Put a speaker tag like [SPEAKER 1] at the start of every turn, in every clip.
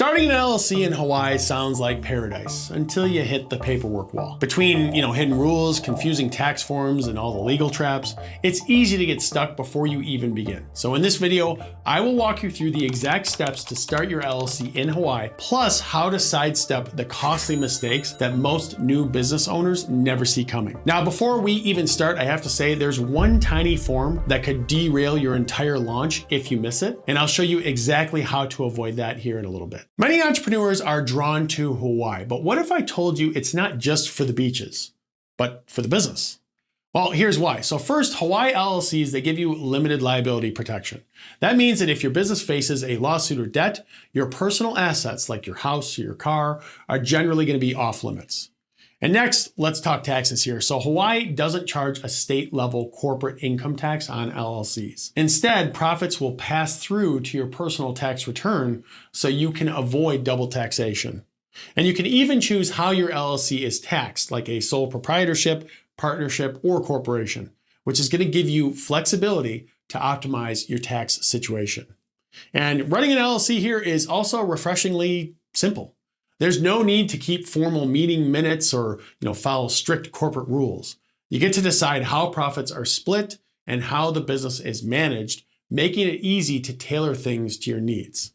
[SPEAKER 1] Starting an LLC in Hawaii sounds like paradise until you hit the paperwork wall. Between, hidden rules, confusing tax forms, and all the legal traps, it's easy to get stuck before you even begin. So in this video, I will walk you through the exact steps to start your LLC in Hawaii, plus how to sidestep the costly mistakes that most new business owners never see coming. Now, before we even start, I have to say there's one tiny form that could derail your entire launch if you miss it, and I'll show you exactly how to avoid that here in a little bit. Many entrepreneurs are drawn to Hawaii, but what if I told you it's not just for the beaches, but for the business? Well, here's why. So first, Hawaii LLCs, they give you limited liability protection. That means that if your business faces a lawsuit or debt, your personal assets like your house or your car are generally going to be off limits. And next, let's talk taxes here. So Hawaii doesn't charge a state-level corporate income tax on LLCs. Instead, profits will pass through to your personal tax return so you can avoid double taxation. And you can even choose how your LLC is taxed, like a sole proprietorship, partnership, or corporation, which is going to give you flexibility to optimize your tax situation. And running an LLC here is also refreshingly simple. There's no need to keep formal meeting minutes or follow strict corporate rules. You get to decide how profits are split and how the business is managed, making it easy to tailor things to your needs.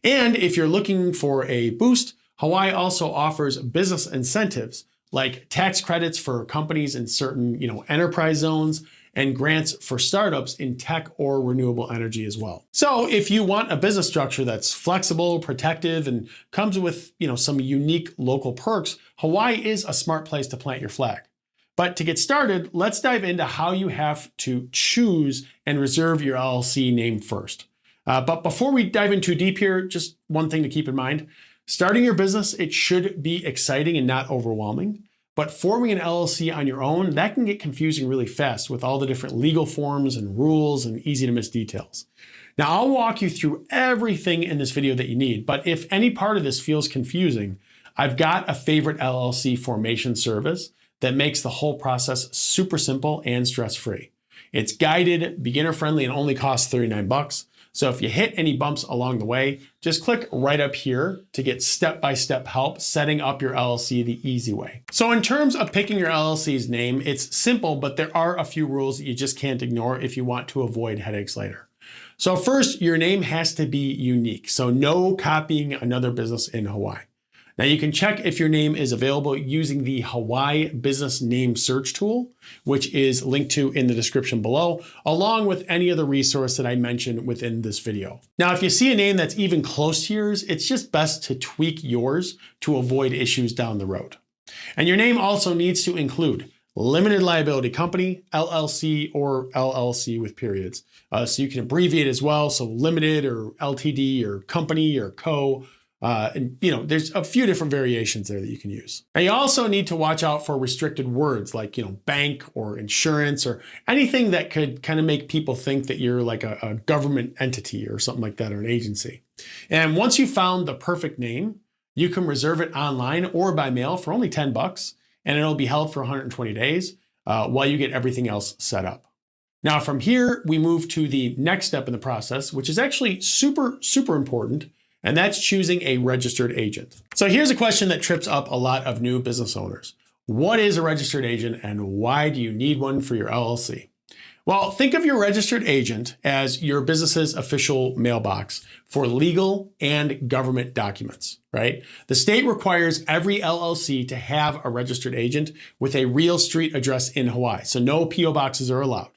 [SPEAKER 1] And if you're looking for a boost, Hawaii also offers business incentives like tax credits for companies in certain enterprise zones, and grants for startups in tech or renewable energy as well. So if you want a business structure that's flexible, protective, and comes with some unique local perks, Hawaii is a smart place to plant your flag. But to get started, let's dive into how you have to choose and reserve your LLC name first. But before we dive in too deep here, just one thing to keep in mind. Starting your business, it should be exciting and not overwhelming. But forming an LLC on your own, that can get confusing really fast with all the different legal forms and rules and easy to miss details. Now, I'll walk you through everything in this video that you need, but if any part of this feels confusing, I've got a favorite LLC formation service that makes the whole process super simple and stress-free. It's guided, beginner-friendly, and only costs $39. So if you hit any bumps along the way, just click right up here to get step-by-step help setting up your LLC the easy way. So in terms of picking your LLC's name, it's simple, but there are a few rules that you just can't ignore if you want to avoid headaches later. So first, your name has to be unique. So no copying another business in Hawaii. Now you can check if your name is available using the Hawaii Business Name Search tool, which is linked to in the description below, along with any other resource that I mentioned within this video. Now, if you see a name that's even close to yours, it's just best to tweak yours to avoid issues down the road. And your name also needs to include limited liability company, LLC, or LLC with periods. So you can abbreviate as well. So limited or LTD or company or co. There's a few different variations there that you can use. And you also need to watch out for restricted words like, bank or insurance or anything that could kind of make people think that you're like a government entity or something like that, or an agency. And once you found the perfect name, you can reserve it online or by mail for only $10, and it'll be held for 120 days while you get everything else set up. Now, from here, we move to the next step in the process, which is actually super, super important. And that's choosing a registered agent. So here's a question that trips up a lot of new business owners. What is a registered agent and why do you need one for your LLC? Well, think of your registered agent as your business's official mailbox for legal and government documents, right? The state requires every LLC to have a registered agent with a real street address in Hawaii, so no PO boxes are allowed.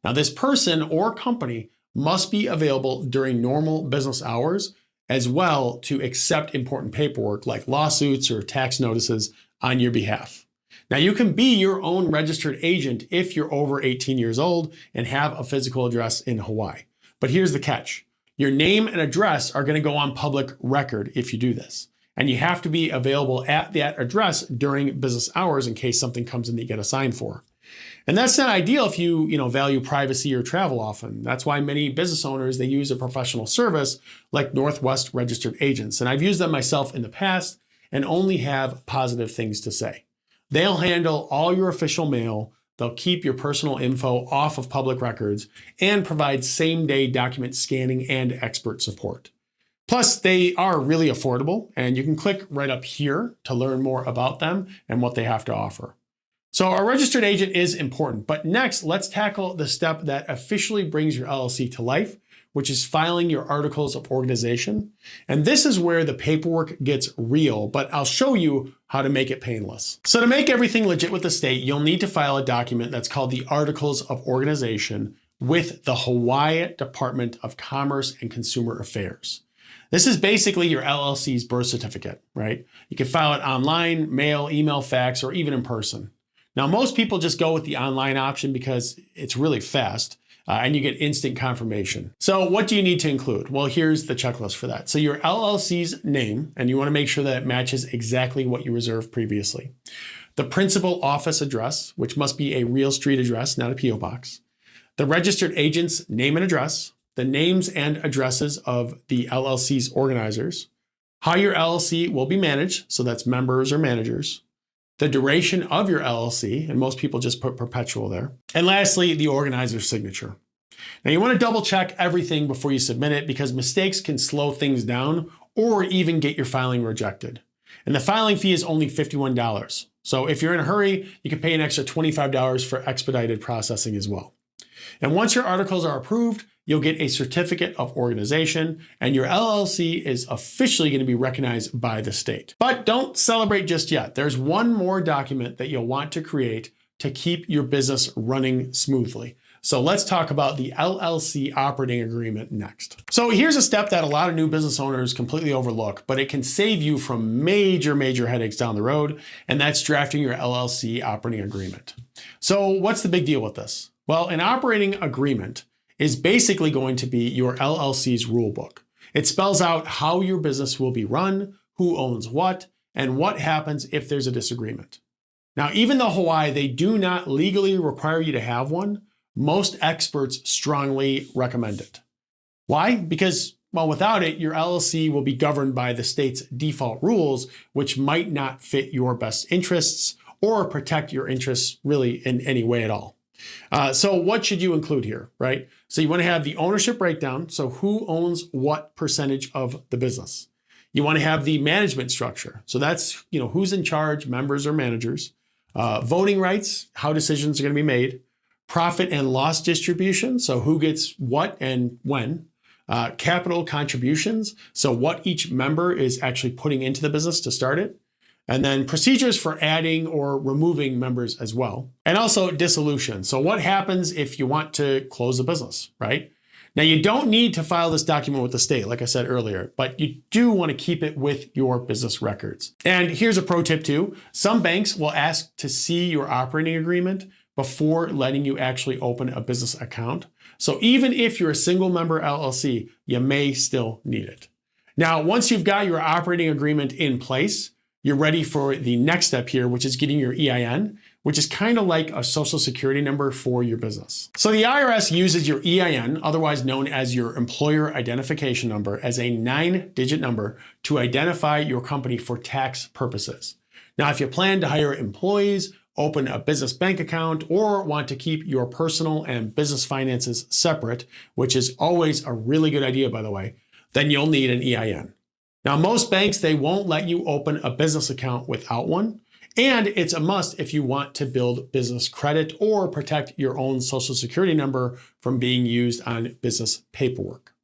[SPEAKER 1] Now, this person or company must be available during normal business hours, as well to accept important paperwork like lawsuits or tax notices on your behalf. Now, you can be your own registered agent if you're over 18 years old and have a physical address in Hawaii. But here's the catch. Your name and address are going to go on public record if you do this. And you have to be available at that address during business hours in case something comes in that you get assigned for. And that's not ideal if you value privacy or travel often. That's why many business owners, they use a professional service like Northwest Registered Agents. And I've used them myself in the past and only have positive things to say. They'll handle all your official mail. They'll keep your personal info off of public records and provide same-day document scanning and expert support. Plus, they are really affordable, and you can click right up here to learn more about them and what they have to offer. So a registered agent is important, but next, let's tackle the step that officially brings your LLC to life, which is filing your articles of organization. And this is where the paperwork gets real, but I'll show you how to make it painless. So to make everything legit with the state, you'll need to file a document that's called the Articles of Organization with the Hawaii Department of Commerce and Consumer Affairs. This is basically your LLC's birth certificate, right? You can file it online, mail, email, fax, or even in person. Now, most people just go with the online option because it's really fast and you get instant confirmation. So what do you need to include? Well, here's the checklist for that. So your LLC's name, and you want to make sure that it matches exactly what you reserved previously. The principal office address, which must be a real street address, not a PO box. The registered agent's name and address, the names and addresses of the LLC's organizers, how your LLC will be managed, so that's members or managers, the duration of your LLC, and most people just put perpetual there. And lastly, the organizer's signature. Now you want to double check everything before you submit it because mistakes can slow things down or even get your filing rejected. And the filing fee is only $51. So if you're in a hurry, you can pay an extra $25 for expedited processing as well. And once your articles are approved, you'll get a certificate of organization and your LLC is officially going to be recognized by the state. But don't celebrate just yet. There's one more document that you'll want to create to keep your business running smoothly. So let's talk about the LLC operating agreement next. So here's a step that a lot of new business owners completely overlook, but it can save you from major headaches down the road, and that's drafting your LLC operating agreement. So what's the big deal with this? Well, an operating agreement is basically going to be your LLC's rule book. It spells out how your business will be run, who owns what, and what happens if there's a disagreement. Now, even though Hawaii, they do not legally require you to have one, most experts strongly recommend it. Why? Because, well, without it, your LLC will be governed by the state's default rules, which might not fit your best interests or protect your interests really in any way at all. So what should you include here, right? So you want to have the ownership breakdown. So who owns what percentage of the business? You want to have the management structure. So that's, who's in charge, members or managers, voting rights, how decisions are going to be made, profit and loss distribution. So who gets what and when, capital contributions. So what each member is actually putting into the business to start it. And then procedures for adding or removing members as well. And also dissolution. So what happens if you want to close a business, right? Now you don't need to file this document with the state, like I said earlier, but you do want to keep it with your business records. And here's a pro tip too. Some banks will ask to see your operating agreement before letting you actually open a business account. So even if you're a single member LLC, you may still need it. Now, once you've got your operating agreement in place, you're ready for the next step here, which is getting your EIN, which is kind of like a social security number for your business. So the IRS uses your EIN, otherwise known as your employer identification number, as a 9-digit number to identify your company for tax purposes. Now, if you plan to hire employees, open a business bank account, or want to keep your personal and business finances separate, which is always a really good idea, by the way, then you'll need an EIN. Now, most banks, they won't let you open a business account without one, and it's a must if you want to build business credit or protect your own social security number from being used on business paperwork.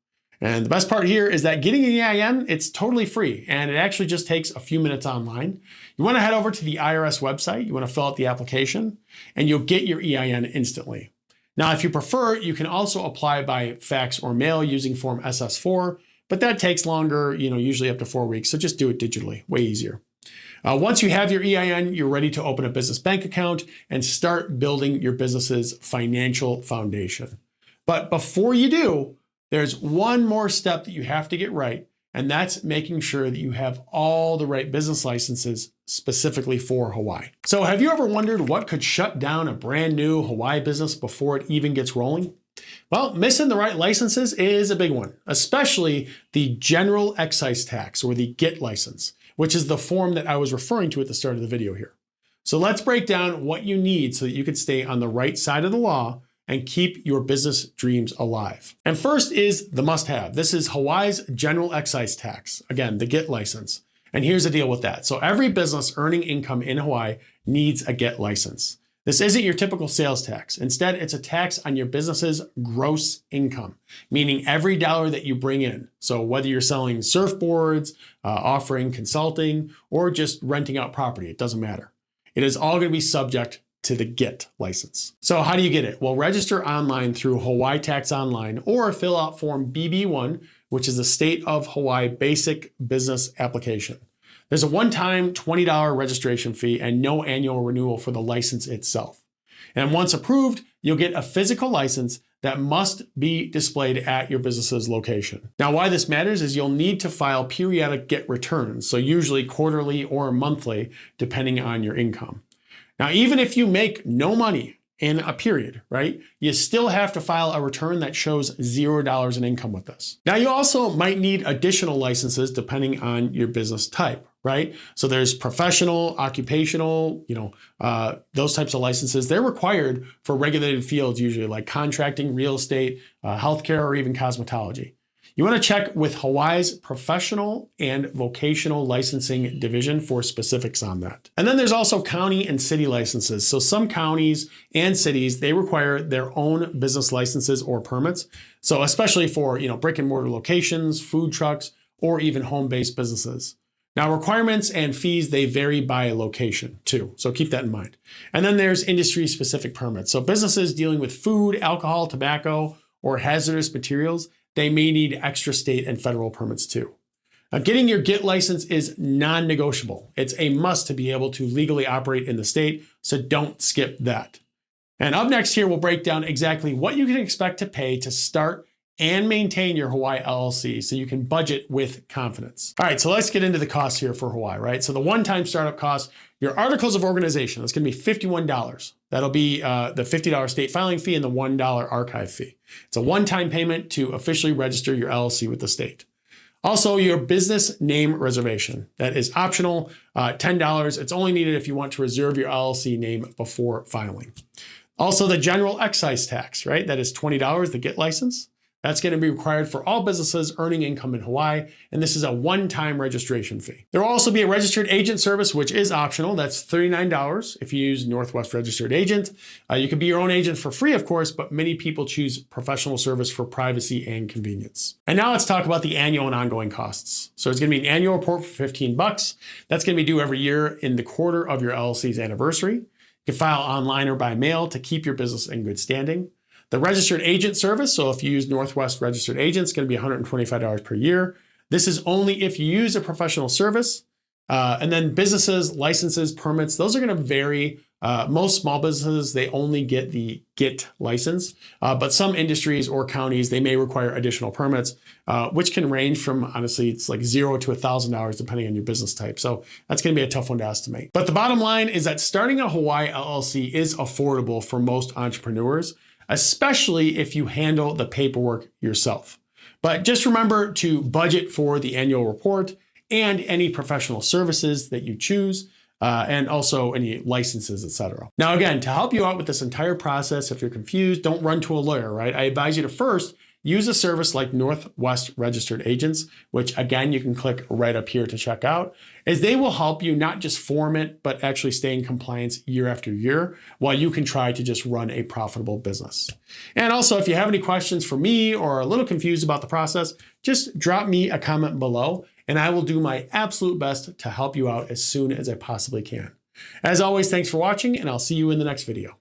[SPEAKER 1] And the best part here is that getting an EIN, it's totally free, and it actually just takes a few minutes online. You want to head over to the IRS website, you want to fill out the application, and you'll get your EIN instantly. Now, if you prefer, you can also apply by fax or mail using Form SS4, but that takes longer, usually up to 4 weeks. So just do it digitally, way easier. Once you have your EIN, you're ready to open a business bank account and start building your business's financial foundation. But before you do, there's one more step that you have to get right, and that's making sure that you have all the right business licenses specifically for Hawaii. So have you ever wondered what could shut down a brand new Hawaii business before it even gets rolling? Well, missing the right licenses is a big one, especially the General Excise Tax, or the GET license, which is the form that I was referring to at the start of the video here. So let's break down what you need so that you can stay on the right side of the law and keep your business dreams alive. And first is the must-have. This is Hawaii's general excise tax. Again, the GET license. And here's the deal with that. So every business earning income in Hawaii needs a GET license. This isn't your typical sales tax. Instead, it's a tax on your business's gross income, meaning every dollar that you bring in. So whether you're selling surfboards, offering consulting, or just renting out property, it doesn't matter. It is all going to be subject to the GET license. So how do you get it? Well, register online through Hawaii Tax Online or fill out Form BB1, which is the State of Hawaii Basic Business Application. There's a one-time $20 registration fee and no annual renewal for the license itself. And once approved, you'll get a physical license that must be displayed at your business's location. Now, why this matters is you'll need to file periodic GET returns, so usually quarterly or monthly, depending on your income. Now, even if you make no money in a period, right, you still have to file a return that shows $0 in income with this. Now, you also might need additional licenses depending on your business type, right? So there's professional, occupational, those types of licenses. They're required for regulated fields, usually like contracting, real estate, healthcare, or even cosmetology. You want to check with Hawaii's Professional and Vocational Licensing Division for specifics on that. And then there's also county and city licenses. So some counties and cities, they require their own business licenses or permits. So especially for, brick and mortar locations, food trucks, or even home-based businesses. Now, requirements and fees, they vary by location too. So keep that in mind. And then there's industry-specific permits. So businesses dealing with food, alcohol, tobacco, or hazardous materials, they may need extra state and federal permits too. Now, getting your GET license is non-negotiable. It's a must to be able to legally operate in the state, so don't skip that. And up next here, we'll break down exactly what you can expect to pay to start and maintain your Hawaii LLC so you can budget with confidence. All right, so let's get into the costs here for Hawaii, right? So the one-time startup cost, your articles of organization, that's gonna be $51. That'll be the $50 state filing fee and the $1 archive fee. It's a one-time payment to officially register your LLC with the state. Also, your business name reservation. That is optional, $10. It's only needed if you want to reserve your LLC name before filing. Also, the general excise tax, right? That is $20, the GET license. That's going to be required for all businesses earning income in Hawaii, and this is a one-time registration fee. There will also be a registered agent service, which is optional. That's $39 if you use Northwest Registered Agent. You can be your own agent for free, of course, but many people choose professional service for privacy and convenience. And now let's talk about the annual and ongoing costs. So it's going to be an annual report for $15. That's going to be due every year in the quarter of your LLC's anniversary. You can file online or by mail to keep your business in good standing. The registered agent service, so if you use Northwest Registered Agent, it's going to be $125 per year. This is only if you use a professional service. And then businesses, licenses, permits, those are going to vary. Most small businesses, they only get the GET license, but some industries or counties, they may require additional permits, which can range from, honestly, it's like $0 to $1,000 depending on your business type. So that's going to be a tough one to estimate. But the bottom line is that starting a Hawaii LLC is affordable for most entrepreneurs, especially if you handle the paperwork yourself. But just remember to budget for the annual report and any professional services that you choose, and also any licenses, etc. Now, again, to help you out with this entire process, if you're confused, don't run to a lawyer, right? I advise you to first use a service like Northwest Registered Agents, which again, you can click right up here to check out, as they will help you not just form it, but actually stay in compliance year after year, while you can try to just run a profitable business. And also, if you have any questions for me or are a little confused about the process, just drop me a comment below, and I will do my absolute best to help you out as soon as I possibly can. As always, thanks for watching, and I'll see you in the next video.